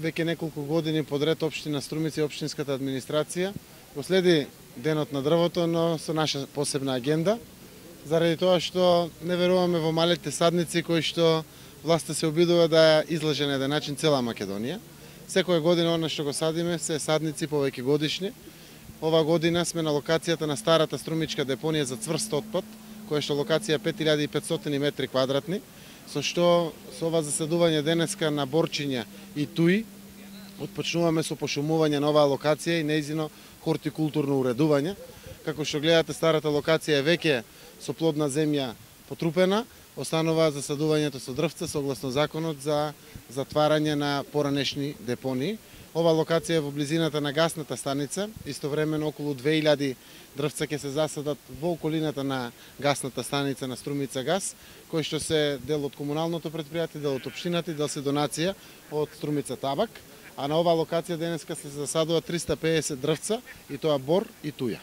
веќе неколку години подред општина Струмица и општинската администрација го следи денот на дрвото, но со наша посебна агенда, заради тоа што не веруваме во малите садници кои што власта се обидува да излаже на еден начин цела Македонија. Секоја година она што го садиме се садници повеќе годишни. Ова година сме на локацијата на старата струмичка депонија за цврст отпад, која што локација 5500 метри квадратни, со што со ова заседување денеска на Борчиња и Туи отпочнуваме со пошумување на оваа локација и нејзино хортикултурно уредување. Како што гледате, старата локација е веќе со плодна земја потрупена, останува засадувањето со дрвца согласно законот за затварање на поранешни депонии. Ова локација е во близината на гасната станица, истовремено околу 2000 дрвца ќе се засадат во околината на гасната станица на Струмица газ, кои што се дел од комуналното претпријатие, дел од општината и дел се донација од Струмица табак, а на оваа локација денеска се засадува 350 дрвца и тоа бор и туја.